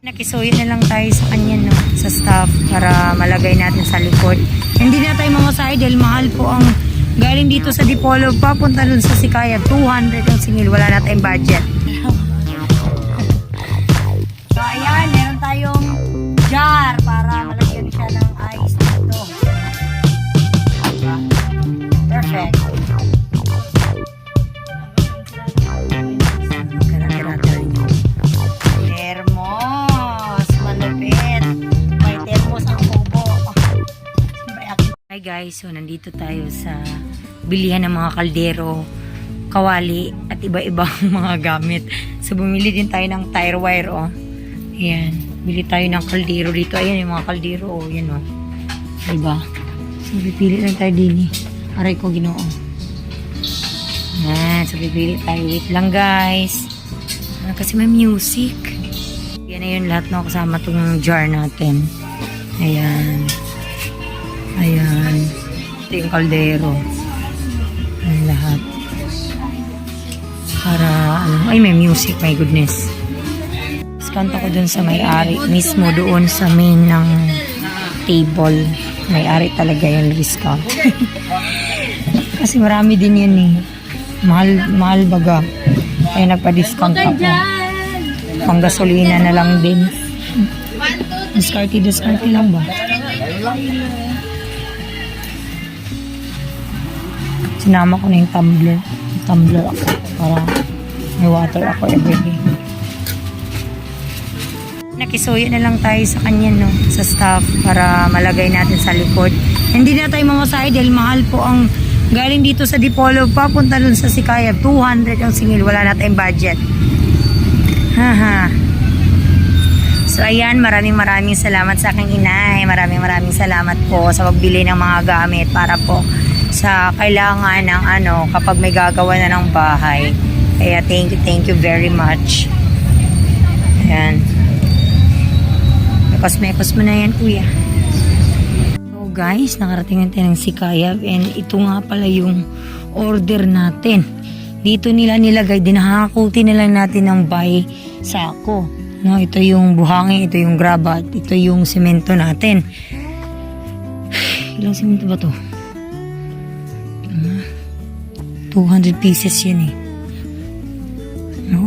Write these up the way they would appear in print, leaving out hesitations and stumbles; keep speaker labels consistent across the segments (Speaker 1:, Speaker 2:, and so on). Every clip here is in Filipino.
Speaker 1: Nakisuyo na lang tayo sa kanya, no? Sa staff para malagay natin sa likod. Hindi na tayo mamasahe dahil mahal po ang galing dito sa Dipolo papunta dun sa Sikaya. 200 ang singil. Wala na tayong budget. So ayan, meron tayong jar para malagyan siya ng ice dito. Perfect. Termos. Malupit. May termos ang kubo. Hi guys, so nandito tayo sa bilihan ng mga kaldero, kawali at iba-ibang mga gamit. So bumili din tayo ng tire wire, oh. Ayan, bili tayo ng kaldero dito. Ayan yung mga kaldero, oh. Yan, oh. Diba? So pipili lang tayo din, eh. Aray ko, Ginoo. Ayan, so pipili tayo. Wait lang guys. Kasi may music. Yan na yun lahat, no, kasama itong jar natin. Ayan. Ayan. Ito yung kaldero. Ayan lahat. Para, ay may music, my goodness. Discount ako dun sa may-ari. Mismo doon sa main ng table. May-ari talaga yung discount. Kasi marami din yan eh. Mahal baga. Kaya nagpa-discount ako. Pang gasolina na lang din. Discarte lang ba? Sinama ko na yung tumbler. Tumbler ako. Para may water ako everyday. Nakisuyo na lang tayo sa kanya, no? Sa staff para malagay natin sa likod. Hindi na tayo mamasahe dahil mahal po ang galing dito sa Dipolo papunta dun sa Sikaya. 200 ang singil. Wala na tayong budget. Haha. So ayan, maraming salamat sa aking inay. Maraming salamat po sa pagbili ng mga gamit para po sa kailangan ng kapag may gagawa na ng bahay. Kaya thank you very much. Ayan. Mekos mo na yan, kuya. So guys, nakarating natin ng Sikaya and ito nga pala yung order natin. Dito nila nilagay, dinahakutin na lang natin ng buy sako. No, ito yung buhangin, ito yung graba, ito yung semento natin. Ilang semento ba to? 200 pieces yun eh.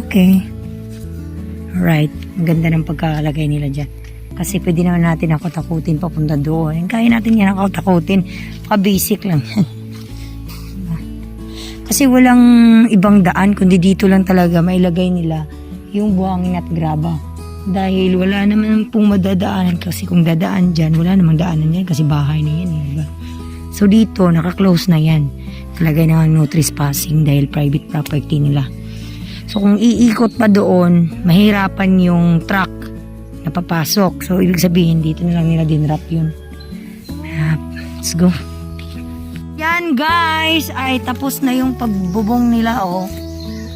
Speaker 1: Okay. Alright. Ang ganda ng pagkakalagay nila dyan. Kasi pwede naman natin ako-takutin papunta doon. Kaya natin yan ako-takutin. Paka-basic lang yan. Kasi walang ibang daan, kundi dito lang talaga mailagay nila yung buhangin at graba. Dahil wala naman pong madadaanan. Kasi kung dadaan dyan, wala namang daanan yan kasi bahay na yan. Diba? So dito, naka-close na yan. Talagay na no trespassing dahil private property nila. So kung iikot pa doon, mahirapan yung truck na papasok. So ibig sabihin, dito na lang nila dinrap yun. Let's go. Yan guys, ay tapos na yung pagbubong nila, oh.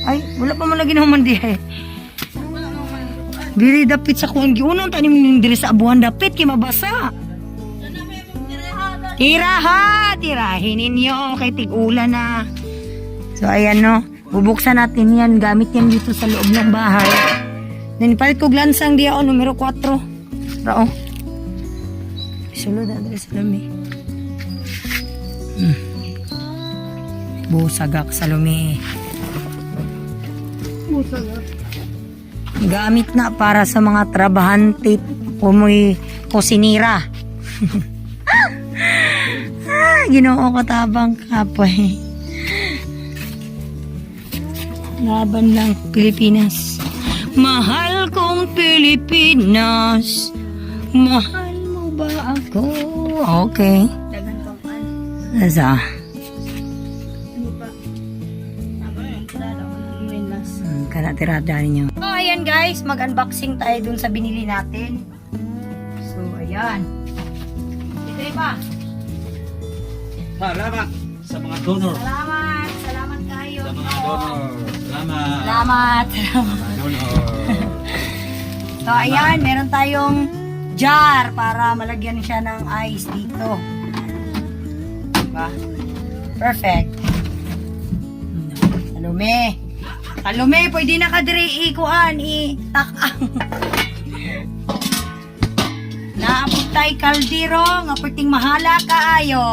Speaker 1: Ay, wala pa man lagi naman dihay. Diri dapit sa kuwan giunang tanim ning diri sa abuhan dapit kay mabasa. Tirahin ninyo kay tig-ulan na. So ayan, no, bubuksan natin yan, gamit yan dito sa loob ng bahay. Then palit ko glansang diya, numero 4. Rao. Sulod na diri sa lumi. Busagak sa lumi. Busagak. Gamit na para sa mga trabahante o may kusinira. Ginoo ko tabang kapoy. Laban lang Pilipinas. Mahal kong Pilipinas. Mahal mo ba ako? Okay. Asa? Tirada ninyo. So, ayan guys, mag-unboxing tayo dun sa binili natin. So, ayan. Ito ba?
Speaker 2: Salamat sa mga donor.
Speaker 1: Salamat kayo.
Speaker 2: Sa mga donor.
Speaker 1: Salamat.
Speaker 2: Donor.
Speaker 1: So, ayan, meron tayong jar para malagyan siya ng ice dito. Diba? Perfect. Salome. Kalume, pwede na ka diri ikuan, itakang. Naabot tay kaldero nga perting mahala kaayo.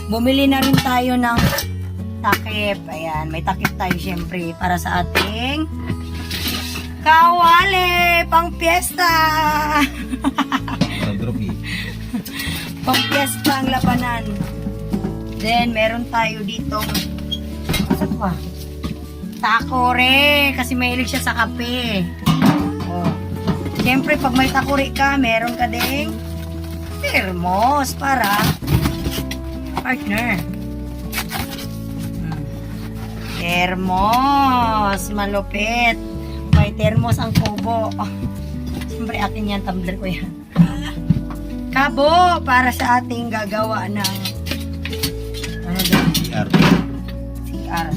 Speaker 1: Bumili na rin tayo ng takip. Ayan, may takip tayo syempre para sa ating kawali pang piyesta. Pang piyesta ang labanan. Then meron tayo ditong ano ba? Takore kasi mahilig siya sa kape. Oh. Siyempre pag may takore ka, meron ka ding thermos para partner. Thermos, malupit. May thermos ang kubo. Oh. Siyempre atin yan, tumbler ko yan. Kabo para sa ating gagawa ng ano doon? CR.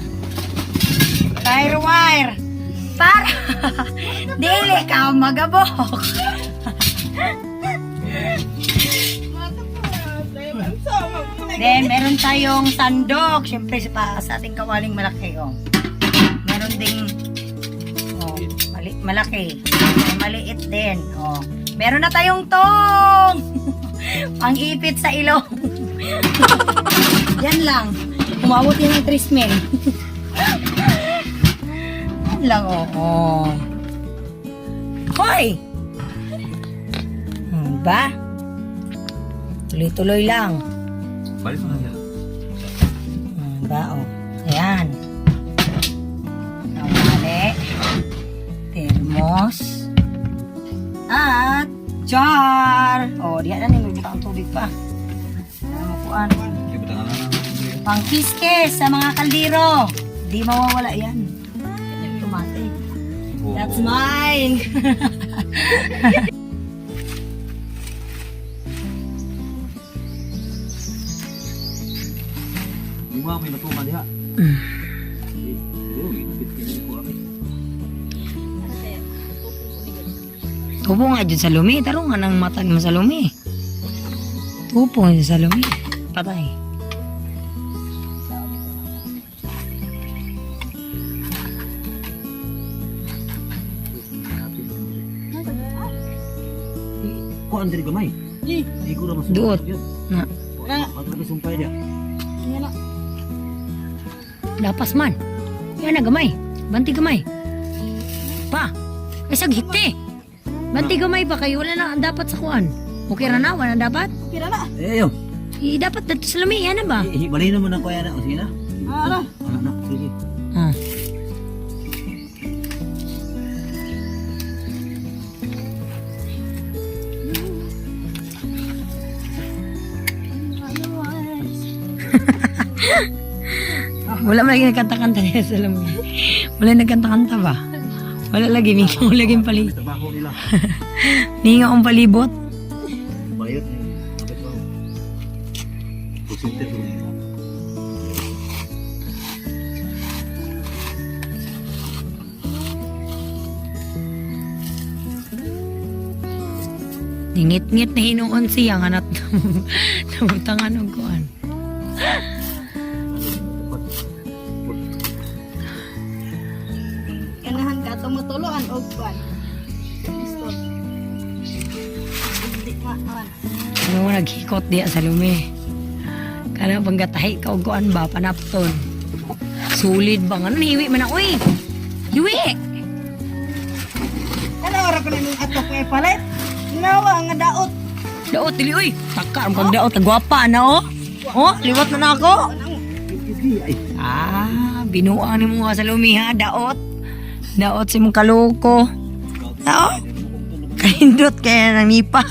Speaker 1: Firewire para dili ka magabok. Then meron tayong sandok, syempre sa ating kawaling malaki. Oh. Meron ding malaki. Maliit din. Oh. Meron na tayong tong pang-ipit sa ilong. Yan lang. Umabot yun ng 3 mil. Yan lang, oo. Hoy! Ba? Tuloy-tuloy lang.
Speaker 2: Balik mo na yan.
Speaker 1: Ba, oh. Ayan. Kawali. Thermos. At jar. Oh, diyan na nilulita ang tubig pa. Ano mo kuan? Pang-kiskes sa mga kaldero. Di mawawala yan. Tumate. That's mine.
Speaker 2: Di ba may natuman diha?
Speaker 1: Tupo nga dyan sa lumi. Taro nga ng matag mo sa lumi. Tupo nga dyan sa lumi. Patay.
Speaker 2: Ko ang diri gamay. Di ko na masuot.
Speaker 1: Duot. Na.
Speaker 2: Pag sumpay dia.
Speaker 1: Lapas man. Yan na gamay. Banti gamay. Pa. Ay saghiti. Banti gamay pa kayo. Wala na dapat sa kuan. Okay ra na. Wala na dapat. Okay ra na.
Speaker 2: Eh, yo.
Speaker 1: Dapat dito sa lumi. Yan na ba?
Speaker 2: Balay naman ang kuya na. O sige na. Ano? Ano na. Sige.
Speaker 1: Ah. Wala man lagi nagkanta-kanta niya sa lumi. Wala nagkanta-kanta ba? Wala lagi. Minga mo lagi palibot.
Speaker 2: Tabako nila.
Speaker 1: Minga kong palibot.
Speaker 2: Bayot. Kapit mo. Pusinter ko nila.
Speaker 1: Ningit-ngit na hinuon siya nga nabutangan og kuan.
Speaker 3: Ganahan ka tumutuluan og kwan. Gusto. Hindi nga man.
Speaker 1: Ano mo naghikot diya sa lumi. Kana bang gatahi ka og kuan ba panapton. Sulid ba nga hiwi man ako eh. Hiwi.
Speaker 3: Ano ora ko nang atok kay palit? Nawa nga daot.
Speaker 1: Daot dili oy. Taka ang pagdaot gwapa na oh. Oh, liwat na ako. Ah, binuang ni mo nga sa lumi ha, daot. Daot si mong kaloko. Daot. Kaindot kaya nang nipa.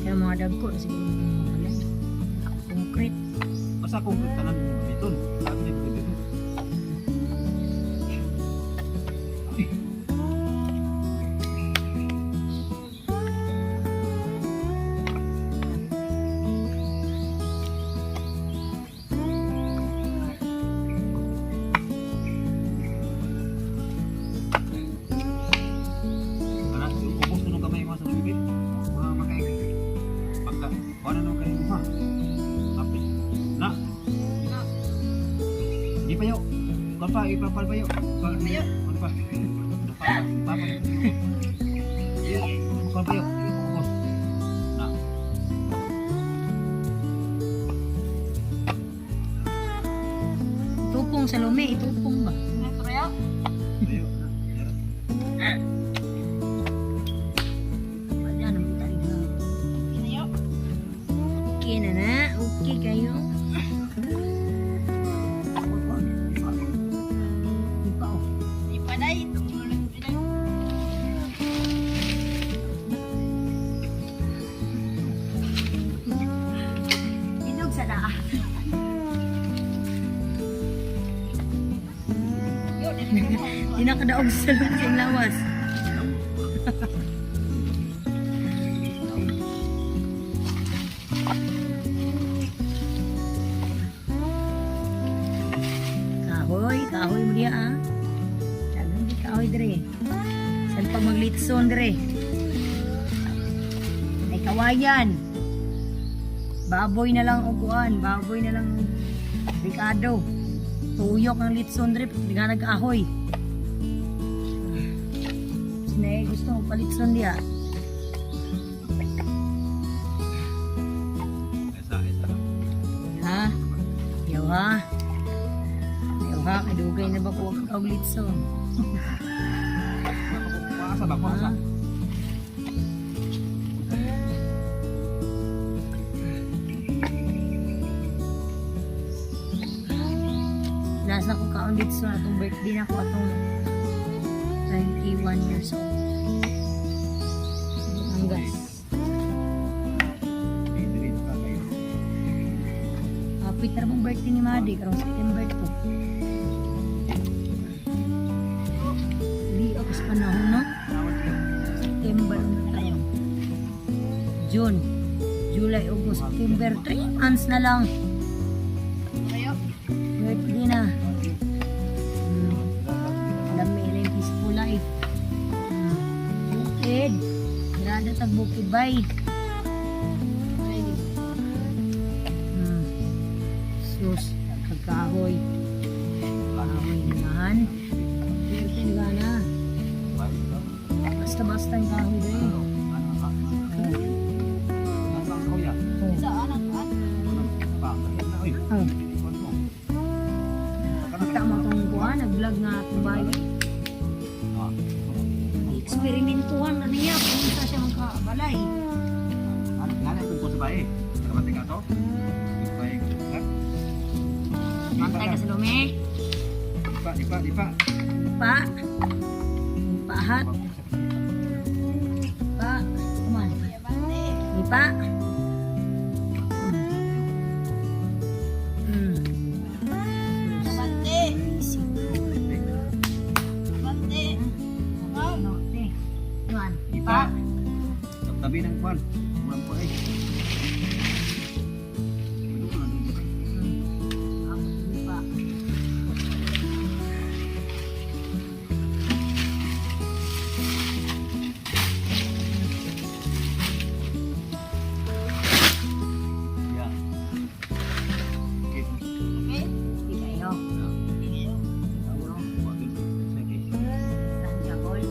Speaker 1: Kaya mga dagko siguro mga concrete.
Speaker 2: Masa kung tanan beton. Sabi ni beton. Di pa yuk. Kau pa, ipapal pa yuk. Kau pa yuk. Kau pa. Papa. Kau pa yuk. Bos. Nah.
Speaker 1: Itupong sa lumi, itupong ba?
Speaker 2: Ayo.
Speaker 1: Wala naman tayo na. Okay na na, okay kayo. Di pa oh. Inog sa daan. Di nakadaog sa lunsing lawas. Kahoy, kahoy mo diya ah. Dagan di kahoy dire. Saan pa maglitson dire? Ay kawayan. Baboy na lang uguan, baboy na lang Ricardo. Tuyok ang litson drip, hindi ka nag-ahoy. Sinay, gusto mo palitson diya. Ha? Yaw ha? Yaw ha, kadugay na ba po ang litson?
Speaker 2: Puasa ba? Puasa.
Speaker 1: Last na ko kaon dito sa atong birthday na ko atong 21 years old. Hanggas. Peter mong birthday ni Madi karong September 2. Hindi ako sa panahon no? September na tayo. June, July, August, September 3 months na lang. Birthday na. Alam mo yung peaceful life. Bukid. Grada tag bukid bay. Sus, kagkahoy. Kahoy naman. Birthday nga na. Basta-basta yung kahoy day. Oh. Kita mo itong kuha, nag-vlog nga itong bayo. Eksperimentuhan na niya kung isa siya magkabalay.
Speaker 2: Nana itong ko sa bae. Nakabati ka to? Bae.
Speaker 1: Mantay ka sa lumi.
Speaker 2: Ipa.
Speaker 1: Pa. Pahat. Pa. Kuman. Ipa. Pa.
Speaker 2: Tabi ng kwan. Kuman po eh.
Speaker 1: Pa.
Speaker 2: Ya. Okay.
Speaker 1: Di kayo. Saan siya, Paul?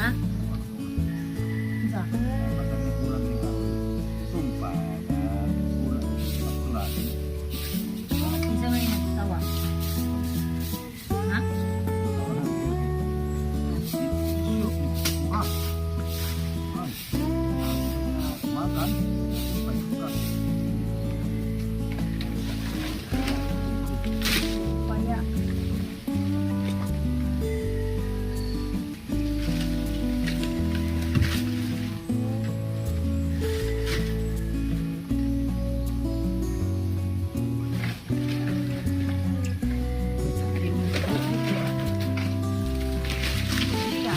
Speaker 1: Ha? Isa. Isa may nagtawa. Ha? Paya. Iya.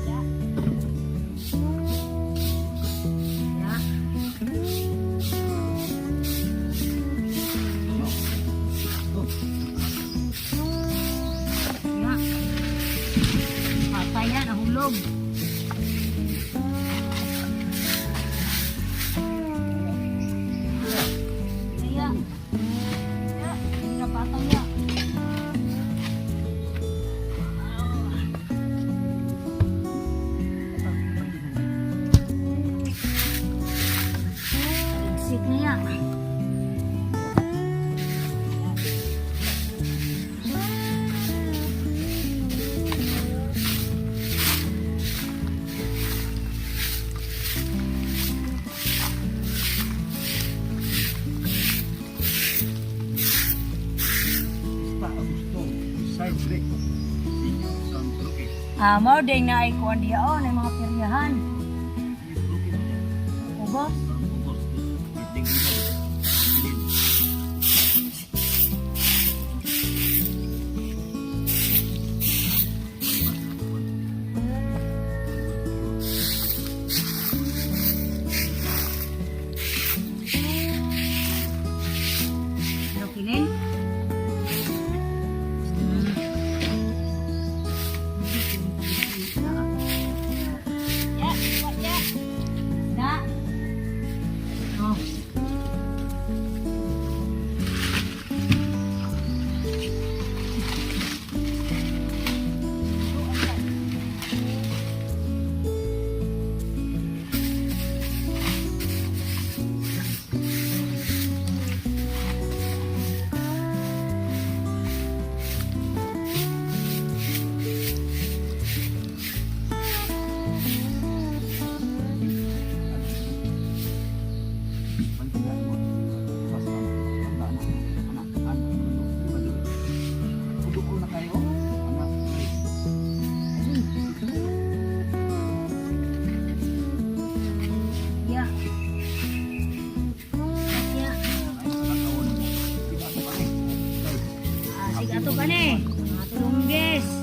Speaker 1: Ya. Ya. Patay yan, nahulog. Ya. Ya, hindi na patay ya. Igsik na ya. Mao din na ay kuan diya na mga peryahan. Ubos. Pero kini? Da. Oh. Ya. Ya. Sige ato pa ni. Mga tulunggis.